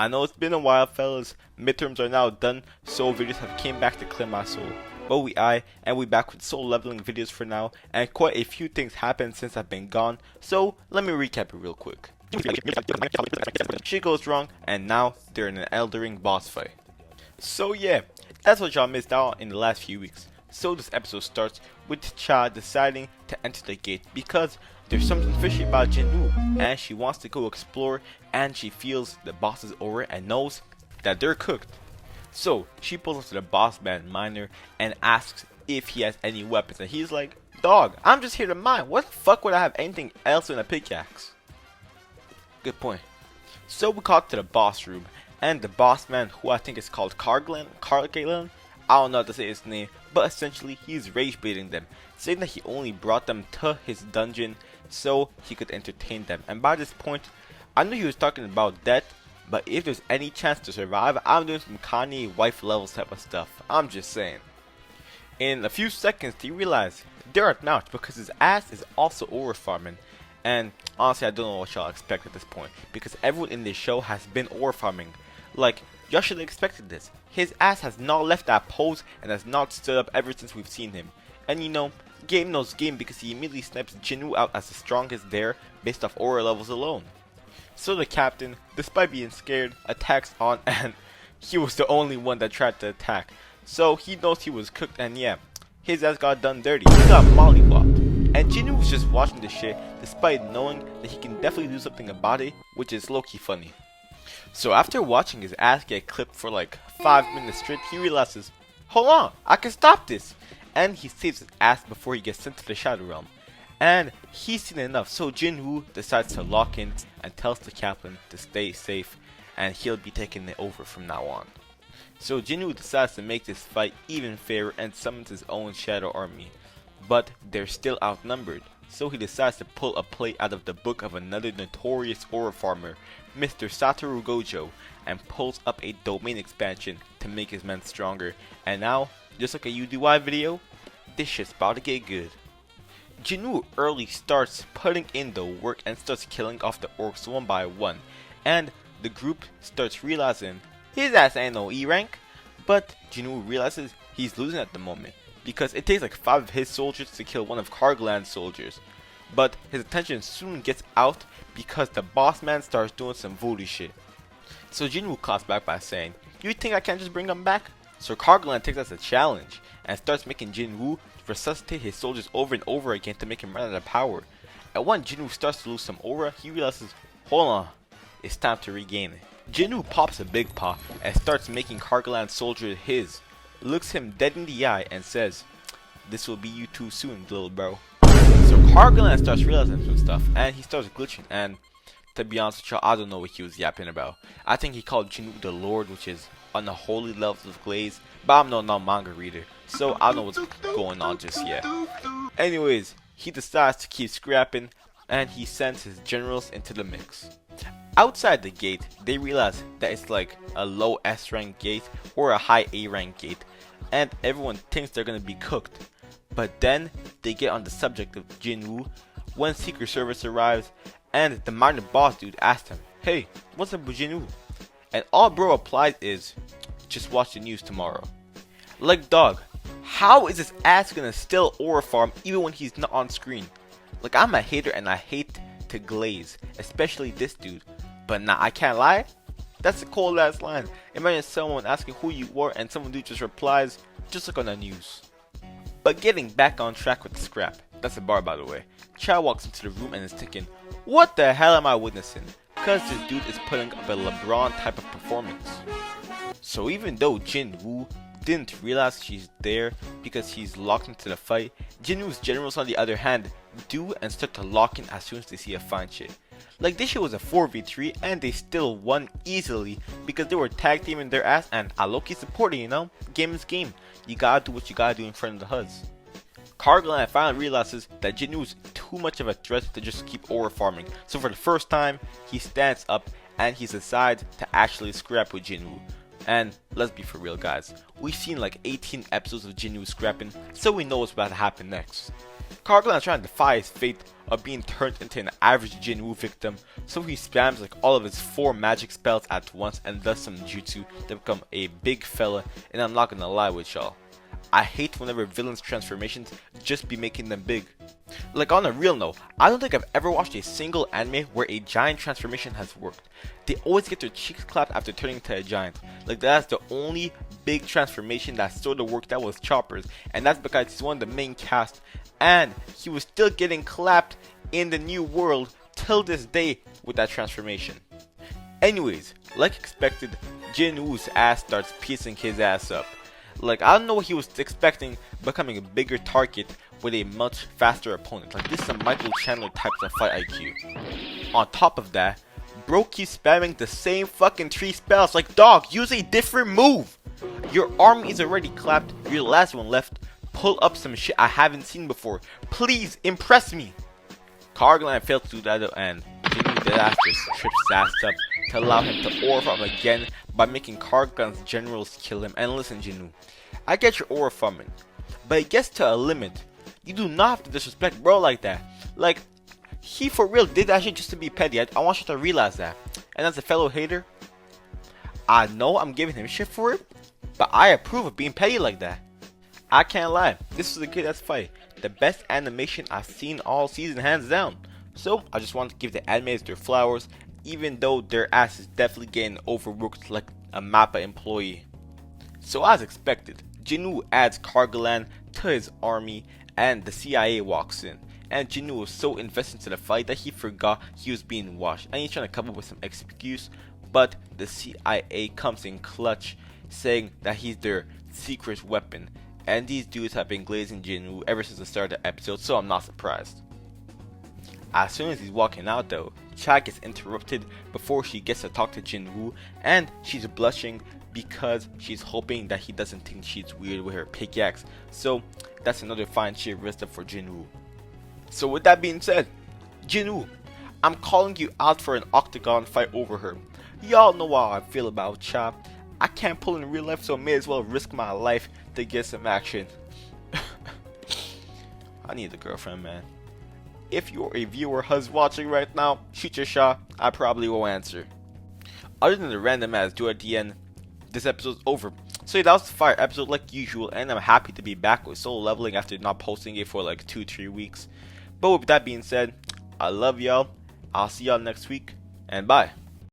I know it's been a while, fellas. Midterms are now done, so videos have came back to clear my soul. But we back with soul leveling videos for now, and quite a few things happened since I've been gone, so let me recap it real quick. Shit goes wrong, and now they're in an Elden Ring boss fight. So yeah, that's what y'all missed out on in the last few weeks. So this episode starts with Cha deciding to enter the gate because there's something fishy about Jin-woo, and she wants to go explore, and she feels the boss's aura and knows that they're cooked. So she pulls up to the boss man miner and asks if he has any weapons, and he's like, "Dog, I'm just here to mine. What the fuck would I have anything else than a pickaxe?" Good point. So we call to the boss room, and the boss man, who I think is called Carglan, I don't know how to say his name, but essentially he's rage baiting them, saying that he only brought them to his dungeon so he could entertain them. And by this point, I knew he was talking about death, but if there's any chance to survive, I'm doing some Kanye wife levels type of stuff. I'm just saying. In a few seconds, they realize they're outmatched because his ass is also aura farming. And honestly, I don't know what y'all expect at this point, because everyone in this show has been aura farming. Like, y'all should have expected this. His ass has not left that pose and has not stood up ever since we've seen him. And you know, game knows game because he immediately snipes Jin-woo out as the strongest there based off aura levels alone. So the captain, despite being scared, attacks on, and he was the only one that tried to attack. So he knows he was cooked, and yeah, his ass got done dirty. He got mollywopped. And Jin-woo was just watching this shit despite knowing that he can definitely do something about it, which is low-key funny. So after watching his ass get clipped for like 5 minutes straight, he realizes, hold on, I can stop this. And he saves his ass before he gets sent to the Shadow Realm. And he's seen enough, so Jin-woo decides to lock in and tells the captain to stay safe, and he'll be taking it over from now on. So Jin-woo decides to make this fight even fairer and summons his own shadow army. But they're still outnumbered, so he decides to pull a plate out of the book of another notorious aura farmer, Mr. Satoru Gojo, and pulls up a domain expansion to make his men stronger. And now, just like a UDY video, this shit's about to get good. Jin-woo early starts putting in the work and starts killing off the orcs one by one, and the group starts realizing his ass ain't no E rank. But Jin-woo realizes he's losing at the moment because it takes like 5 of his soldiers to kill one of Karglan's soldiers. But his attention soon gets out because the boss man starts doing some voodoo shit. So Jin-woo claps back by saying, "You think I can't just bring him back?" So Karglan takes that as a challenge and starts making Jin-woo resuscitate his soldiers over and over again to make him run out of power. And when Jin-woo starts to lose some aura, he realizes, hold on, it's time to regain it. Jin-woo pops a big paw and starts making Karglan's soldier his, looks him dead in the eye and says, "This will be you too soon, little bro." So Karglan starts realizing some stuff and he starts glitching, and to be honest with y'all, I don't know what he was yapping about. I think he called Jin-woo the Lord, which is unholy levels of glaze, but I'm no manga reader, so I don't know what's going on just yet. Anyways, he decides to keep scrapping and he sends his generals into the mix. Outside the gate, they realize that it's like a low S rank gate or a high A rank gate, and everyone thinks they're gonna be cooked. But then they get on the subject of Jin-woo when Secret Service arrives, and the minor boss dude asks him, "Hey, what's up with Jin-woo?" And all bro replies is, "Just watch the news tomorrow." Like, dog, how is this ass gonna still aura farm even when he's not on screen? Like, I'm a hater and I hate to glaze, especially this dude. But nah, I can't lie, that's a cold ass line. Imagine someone asking who you were and someone dude just replies, "Just look on the news." But getting back on track with the scrap, that's a bar by the way. Cha walks into the room and is thinking, what the hell am I witnessing? Cause this dude is putting up a LeBron type of performance. So even though Jin-woo didn't realize she's there because he's locked into the fight, Jin-woo's generals on the other hand do and start to lock in as soon as they see a fine shit. Like, this shit was a 4v3 and they still won easily because they were tag teaming their ass, and I low-key supporting, you know? Game is game. You gotta do what you gotta do in front of the Huzz. Karglan finally realizes that Jin-woo is too much of a threat to just keep aura farming, so for the first time, he stands up and he decides to actually scrap with Jin-woo. And let's be for real, guys, we've seen like 18 episodes of Jin-woo scrapping, so we know what's about to happen next. Kargalan's trying to defy his fate of being turned into an average Jin-woo victim, so he spams like all of his 4 magic spells at once and does some jutsu to become a big fella, and I'm not gonna lie with y'all, I hate whenever villains' transformations just be making them big. Like on a real note, I don't think I've ever watched a single anime where a giant transformation has worked. They always get their cheeks clapped after turning into a giant. Like that's the only big transformation that sort of worked out was Chopper's, and that's because he's one of the main cast, and he was still getting clapped in the new world till this day with that transformation. Anyways, like expected, Jin-woo's ass starts piecing his ass up. Like, I don't know what he was expecting, becoming a bigger target with a much faster opponent. Like, this is some Michael Chandler types of fight IQ. On top of that, bro keeps spamming the same fucking 3 spells. Like, dog, use a different move. Your army is already clapped. You're the last one left. Pull up some shit I haven't seen before. Please, impress me. Kargalan failed to do that though, and Jin-woo just trips his ass up to allow him to aura farm again by making Kargalan's generals kill him. And listen, Jin-woo, I get your aura farming, but it gets to a limit. You do not have to disrespect bro like that. Like, he for real did that shit just to be petty. I want you to realize that. And as a fellow hater, I know I'm giving him shit for it, but I approve of being petty like that. I can't lie, this was a good ass fight. The best animation I've seen all season, hands down. So I just want to give the animators their flowers, even though their ass is definitely getting overworked like a MAPPA employee. So as expected, Jin-woo adds Kargalan to his army and the CIA walks in. And Jin-woo was so invested into the fight that he forgot he was being watched, and he's trying to come up with some excuse, but the CIA comes in clutch, saying that he's their secret weapon. And these dudes have been glazing Jin-woo ever since the start of the episode, so I'm not surprised. As soon as he's walking out though, Cha gets interrupted before she gets to talk to Jin-woo, and she's blushing because she's hoping that he doesn't think she's weird with her pickaxe. So that's another fine shit risked up for Jin-woo. So with that being said, Jin-woo, I'm calling you out for an octagon fight over her. Y'all know how I feel about Cha. I can't pull in real life, so I may as well risk my life to get some action. I need a girlfriend, man. If you're a viewer Huzz watching right now, shoot your shot. I probably won't answer. Other than the random ass do at the end, this episode's over. So yeah, that was the fire episode like usual, and I'm happy to be back with solo leveling after not posting it for like 2-3 weeks. But with that being said, I love y'all. I'll see y'all next week, and bye.